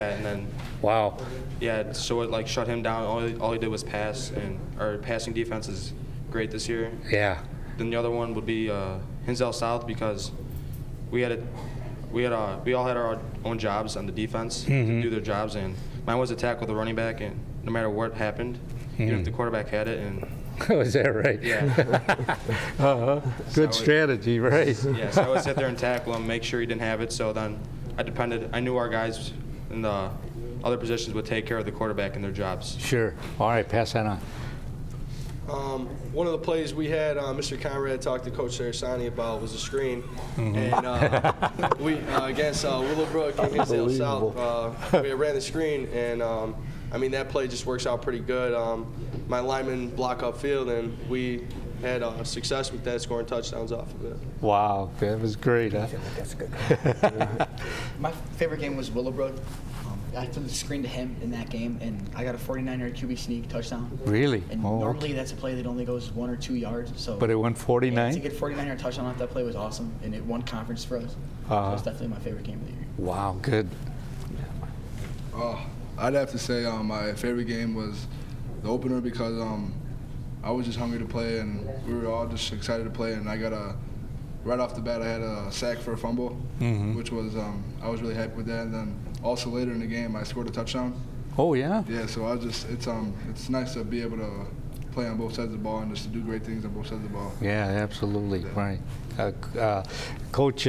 And then Wow. yeah, so it like shut him down. All he did was pass, and our passing defense is great this year. Yeah. Then the other one would be Hinsdale South, because we all had our own jobs on the defense to do their jobs, and mine was to tackle the running back, and no matter what happened, even if the quarterback had it, and Was that right? yeah, Good strategy, right? yeah. So I would sit there and tackle him, make sure he didn't have it. So then I knew our guys in the other positions would take care of the quarterback in their jobs. Sure. All right, pass that on. One of the plays we had, Mr. Conrad talked to Coach Sarasani about was a screen, and we against Willowbrook and Hinsdale South, we ran the screen, and I mean that play just works out pretty good. My linemen block upfield, and we had success with that, scoring touchdowns off of it. Wow, that was great, huh? That's good. My favorite game was Willowbrook. I threw the screen to him in that game, and I got a 49-yard QB sneak touchdown. Really? And Oh, normally that's a play that only goes 1 or 2 yards. So, But it went to 49? get 49-yard touchdown off that play was awesome, and it won conference for us. So it's definitely my favorite game of the year. Wow, good. I'd have to say my favorite game was the opener, because I was just hungry to play, and we were all just excited to play. And I got right off the bat, I had a sack for a fumble, which was I was really happy with that. And then also later in the game, I scored a touchdown. Oh, yeah? Yeah, so it's nice to be able to play on both sides of the ball and just to do great things on both sides of the ball. Yeah, absolutely, right. Coach,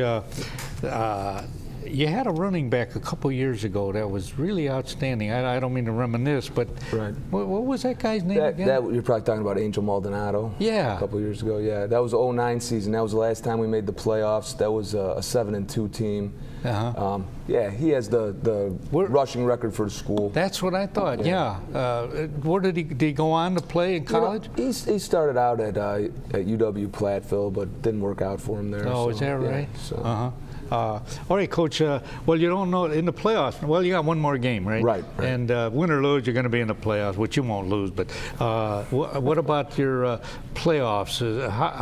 you had a running back a couple years ago that was really outstanding. I don't mean to reminisce, but Right. what was that guy's name again? You're probably talking about Angel Maldonado. Yeah. A couple years ago, yeah. That was the 09 season. That was the last time we made the playoffs. That was a 7-2 team. Uh-huh. Yeah, he has the rushing record for the school. That's what I thought, yeah. Where did he go on to play in college? He started out at UW Platteville, but didn't work out for him there. Oh, so, is that yeah, right? so. Uh-huh. All right, Coach. Well, you don't know in the playoffs. Well, you got one more game, right? Right. And win or lose, you're going to be in the playoffs, which you won't lose. But what about your playoffs?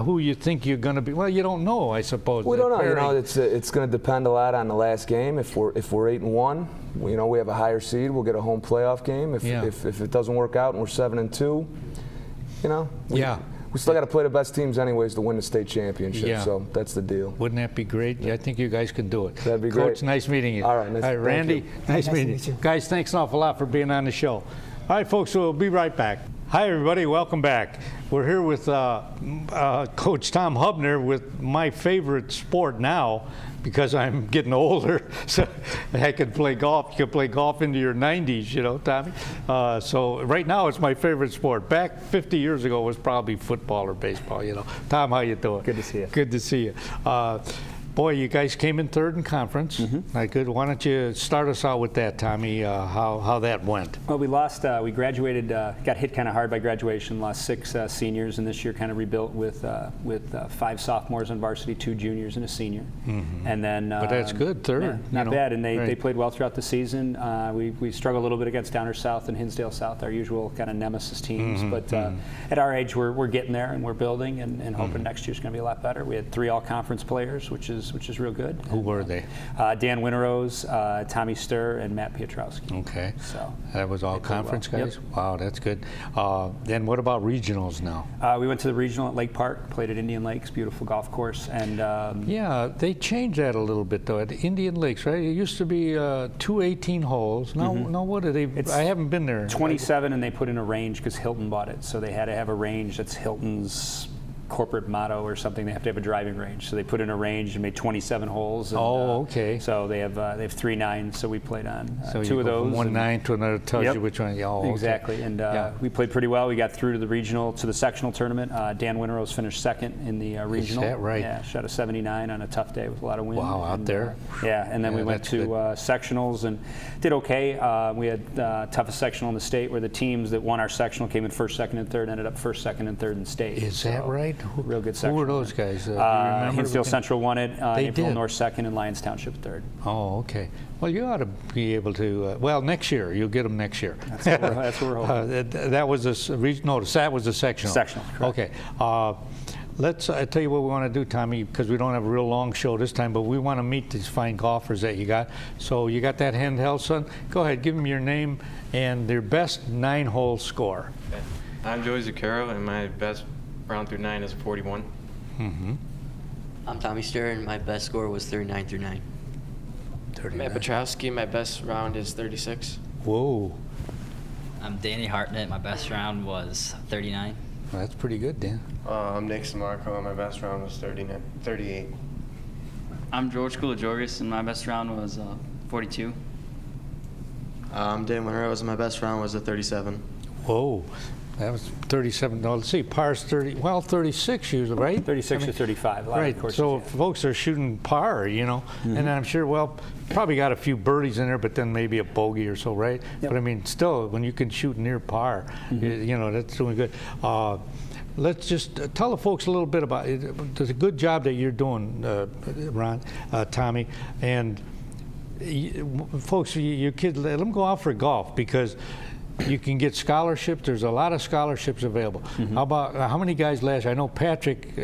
Who you think you're going to be? Well, you don't know, I suppose. We don't know. You know, it's going to depend a lot on the last game. If we're 8-1, we have a higher seed. We'll get a home playoff game. If it doesn't work out and we're 7-2, we still got to play the best teams anyways to win the state championship. Yeah. So that's the deal. Wouldn't that be great? Yeah, I think you guys can do it. That'd be Coach, great. nice meeting you. All right, thank Randy, you. nice meeting you. Guys, thanks an awful lot for being on the show. All right, folks, we'll be right back. Hi, everybody. Welcome back. We're here with Coach Tom Hubner with my favorite sport now, because I'm getting older, so I could play golf. You could play golf into your 90s, Tommy. So right now it's my favorite sport. Back 50 years ago it was probably football or baseball, Tom, how you doing? Good to see you. Good to see you. Boy, you guys came in third in conference. Good. Why don't you start us out with that, Tommy, how that went? Well, we lost, we graduated, got hit kind of hard by graduation, lost 6 seniors, and this year kind of rebuilt with 5 sophomores on varsity, 2 juniors and a senior. And then, But that's good, third. Yeah, not bad, and they right. played well throughout the season. We struggled a little bit against Downer South and Hinsdale South, our usual kind of nemesis teams. But at our age, we're getting there, and we're building, and hoping next year's going to be a lot better. We had 3 all-conference players, which is real good. Who were they? Dan Winterose, Tommy Sturr, and Matt Piotrowski. Okay. So that was all conference well. guys? Wow, that's good. Then what about regionals now? We went to the regional at Lake Park, played at Indian Lakes, beautiful golf course, and Yeah, they changed that a little bit though. At Indian Lakes, right? It used to be 2 18 holes. Now what are they? I haven't been there. 27, and they put in a range because Hilton bought it, so they had to have a range that's Hilton's corporate motto or something. They have to have a driving range, so they put in a range and made 27 holes. And, okay. So they have 3 9s, so we played on So 2 you of go those. from 1 and- 9 to another tells Yep. you which one. Okay. Exactly, and we played pretty well. We got through to the regional, to the sectional tournament. Dan Winterose finished second in the regional. that right? Yeah, shot a 79 on a tough day with a lot of wind. Wow, out there. Yeah, and then Yeah, we went that's to good. sectionals and did okay. We had toughest sectional in the state, where the teams that won our sectional came in first, second, and third, ended up first, second, and third in the state. Is that So, right? Real good Who sectional. were those guys? Do you remember? Hinsdale Central won it. They Naperville did. North second, and Lyons Township third. Oh, okay. Well, you ought to be able to. Well, next year you'll get them next year. That's what we're hoping. That was a regional. No, that was a sectional. Sectional, correct. Okay. I tell you what we want to do, Tommy, because we don't have a real long show this time, but we want to meet these fine golfers that you got. So you got that handheld, son? Go ahead, give them your name and their best 9-hole score. Okay. I'm Joey Zucchero, and my best round through 9 is 41. Mm-hmm. I'm Tommy Stern, and my best score was 39 through 9. 39. Matt Petrowski, my best round is 36. Whoa. I'm Danny Hartnett. My best round was 39. Well, that's pretty good, Dan. I'm Nick Samarco, and my best round was 38. I'm George Koulijorgis, and my best round was 42. I'm Dan Winterrose, and my best round was a 37. Whoa. That was 37. No, let's see, par's 30. Well, 36 usually, right? 36 to 35. A lot Right. of courses, So yeah. folks are shooting par, you know, and I'm sure, well, probably got a few birdies in there, but then maybe a bogey or so, right? Yep. But I mean, still, when you can shoot near par, you know, that's doing good. Let's just tell the folks a little bit about it. There's a good job that you're doing, Ron, Tommy, and folks, your kids, let them go out for golf because you can get scholarships. There's a lot of scholarships available. How about how many guys last year? I know Patrick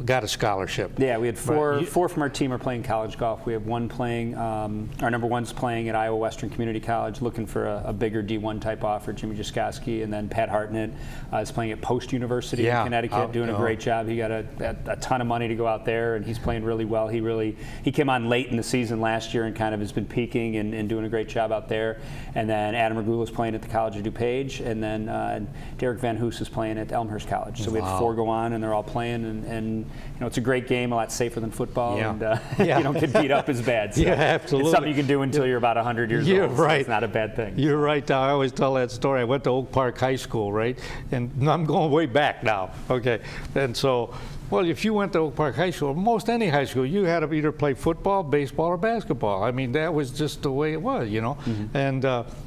got a scholarship. Yeah, we had four. Right. Four from our team are playing college golf. We have one playing. Our number one's playing at Iowa Western Community College, looking for a bigger D1 type offer. Jimmy Jaskowski, and then Pat Hartnett is playing at Post University in Connecticut, doing a great job. He got a ton of money to go out there, and he's playing really well. He came on late in the season last year and kind of has been peaking and doing a great job out there. And then Adam Regula's playing at the College of DuPage, and then Derek Van Hoos is playing at Elmhurst College. So we had 4 go on, and they're all playing, and you know, it's a great game, a lot safer than football, and you don't get beat up as bad. So absolutely. It's something you can do until you're about 100 years old. So it's not a bad thing. You're right. I always tell that story. I went to Oak Park High School, right? And I'm going way back now. Okay, and so. Well, if you went to Oak Park High School, most any high school, you had to either play football, baseball, or basketball. I mean, that was just the way it was, you know. And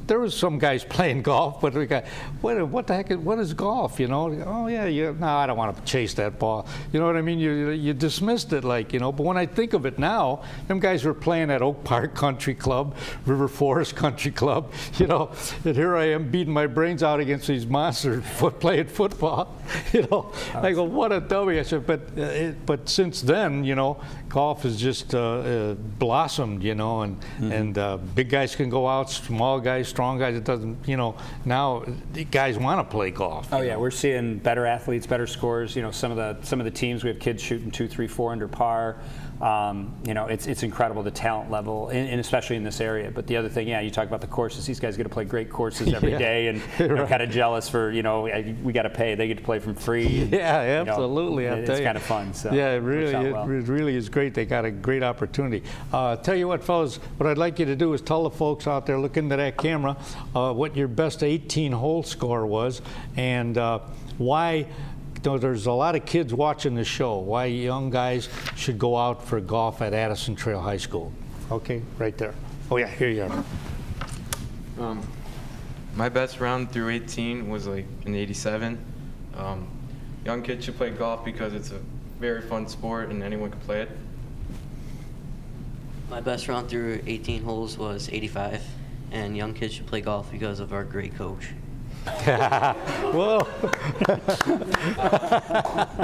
there was some guys playing golf, but we got, what the heck? What is golf? You know? Oh yeah, no, I don't want to chase that ball. You know what I mean? You dismissed it, like, you know. But when I think of it now, them guys were playing at Oak Park Country Club, River Forest Country Club, you know. And here I am beating my brains out against these monsters playing football. You know, I go, what a dummy. I said, but since then, you know, golf has just blossomed, you know, and big guys can go out, small guys, strong guys. It doesn't, you know, now the guys want to play golf. Oh yeah, we're seeing better athletes, better scores. You know, some of the teams we have kids shooting 2, 3, 4 under par. You know, it's incredible, the talent level, and especially in this area. But the other thing, you talk about the courses. These guys get to play great courses every day, and I'm kind of jealous for, you know, we got to pay. They get to play from free. And, absolutely. You know, it's kind of fun. So yeah, it really is great. They got a great opportunity. Tell you what, fellas, what I'd like you to do is tell the folks out there, look into that camera, what your best 18-hole score was, and why. There's a lot of kids watching the show. Why young guys should go out for golf at Addison Trail High School. Okay, right there. Oh yeah, here you are. My best round through 18 was like an 87. Young kids should play golf because it's a very fun sport and anyone can play it. My best round through 18 holes was 85, and young kids should play golf because of our great coach. Whoa.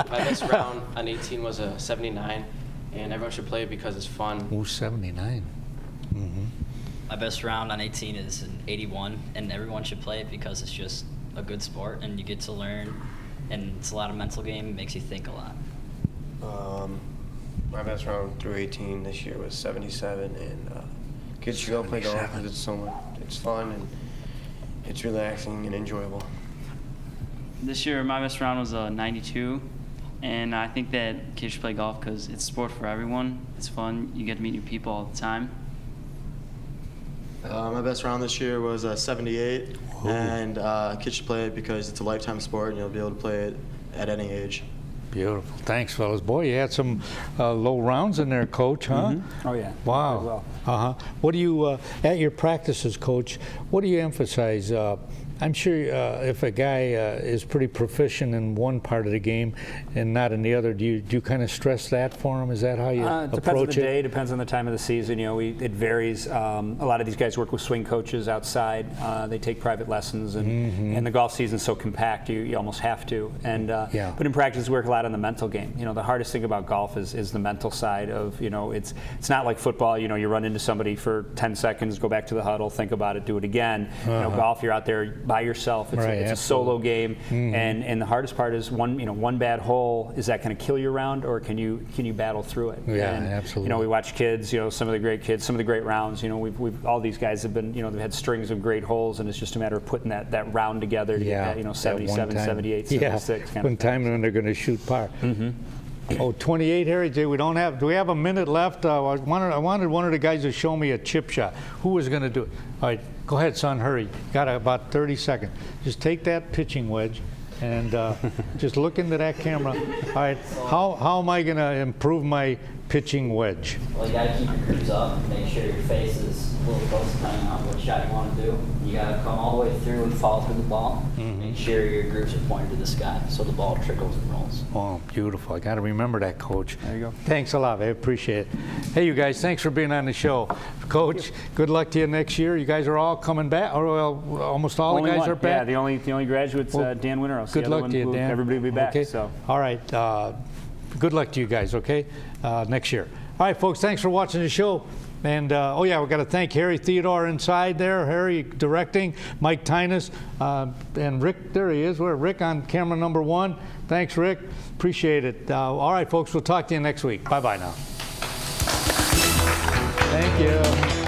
My best round on 18 was a 79, and everyone should play it because it's fun. Ooh, 79. My best round on 18 is an 81, and everyone should play it because it's just a good sport, and you get to learn, and it's a lot of mental game. It makes you think a lot. My best round through 18 this year was 77, and kids should go play golf because it's fun and it's relaxing and enjoyable. This year, my best round was a 92, and I think that kids should play golf because it's a sport for everyone. It's fun. You get to meet new people all the time. My best round this year was a 78, and kids should play it because it's a lifetime sport, and you'll be able to play it at any age. Beautiful. Thanks, fellas. Boy, you had some low rounds in there, Coach, huh? Oh, yeah. Wow. What do you, at your practices, Coach, what do you emphasize? I'm sure if a guy is pretty proficient in one part of the game and not in the other, do you kind of stress that for him? Is that how you approach it? Depends on the day, depends on the time of the season. You know, it varies. A lot of these guys work with swing coaches outside. They take private lessons, and the golf season's so compact, you almost have to. And but in practice, we work a lot on the mental game. You know, the hardest thing about golf is the mental side of, you know, it's not like football. You know, you run into somebody for 10 seconds, go back to the huddle, think about it, do it again. You know, golf, you're out there by yourself. It's, it's a solo game, and the hardest part is one bad hole. Is that going to kill your round, or can you battle through it? Yeah, and, absolutely. You know, we watch kids. You know, some of the great kids, some of the great rounds. You know, we've all these guys have been. You know, they've had strings of great holes, and it's just a matter of putting that round together to get that, you know, 77, 78, 76. Kind one time when they're going to shoot par. Oh, 28, Harry J. Do we have a minute left? I wanted one of the guys to show me a chip shot. Who was going to do it? All right, go ahead, son. Hurry. Got about 30 seconds. Just take that pitching wedge and just look into that camera. All right. How am I going to improve my pitching wedge? Well, you got to keep your grooves up. Make sure your face is a little close to coming out what shot you want to do. You got to come all the way through and fall through the ball. Make sure your grooves are pointed to the sky so the ball trickles and rolls. Oh, beautiful. I got to remember that, Coach. There you go. Thanks a lot. I appreciate it. Hey, you guys, thanks for being on the show. Coach, good luck to you next year. You guys are all coming back, or well, almost all only the guys one. are back? Yeah, the only graduate's Dan Winteros. Good luck to you, Dan. Everybody will be back. Okay. So. All right. Good luck to you guys, okay, next year. All right, folks, thanks for watching the show. And, oh, yeah, we've got to thank Harry Theodore inside there, Harry directing, Mike Tynas, and Rick, there he is. We're Rick on camera number 1. Thanks, Rick. Appreciate it. All right, folks, we'll talk to you next week. Bye-bye now. Thank you.